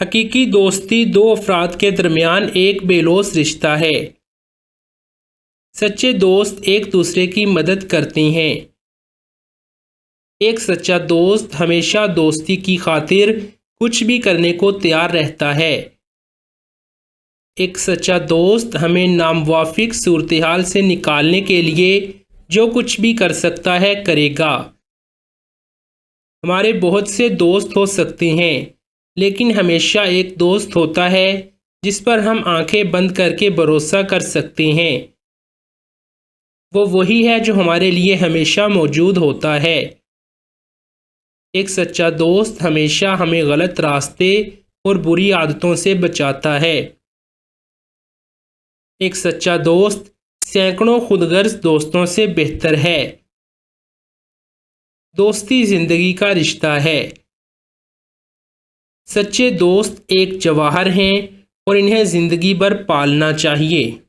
हकीकी दोस्ती दो अफराद के दरमियान एक बेलौस रिश्ता है। सच्चे दोस्त एक दूसरे की मदद करते हैं। एक सच्चा दोस्त हमेशा दोस्ती की खातिर कुछ भी करने को तैयार रहता है। एक सच्चा दोस्त हमें नामुवाफिक सूरत हाल से निकालने के लिए जो कुछ भी कर सकता है करेगा। हमारे बहुत से दोस्त हो सकते हैं, लेकिन हमेशा एक दोस्त होता है जिस पर हम आंखें बंद करके भरोसा कर सकते हैं। वो वही है जो हमारे लिए हमेशा मौजूद होता है। एक सच्चा दोस्त हमेशा हमें गलत रास्ते और बुरी आदतों से बचाता है। एक सच्चा दोस्त सैकड़ों खुदगर्ज दोस्तों से बेहतर है। दोस्ती जिंदगी का रिश्ता है। सच्चे दोस्त एक जवाहर हैं और इन्हें जिंदगी भर पालना चाहिए।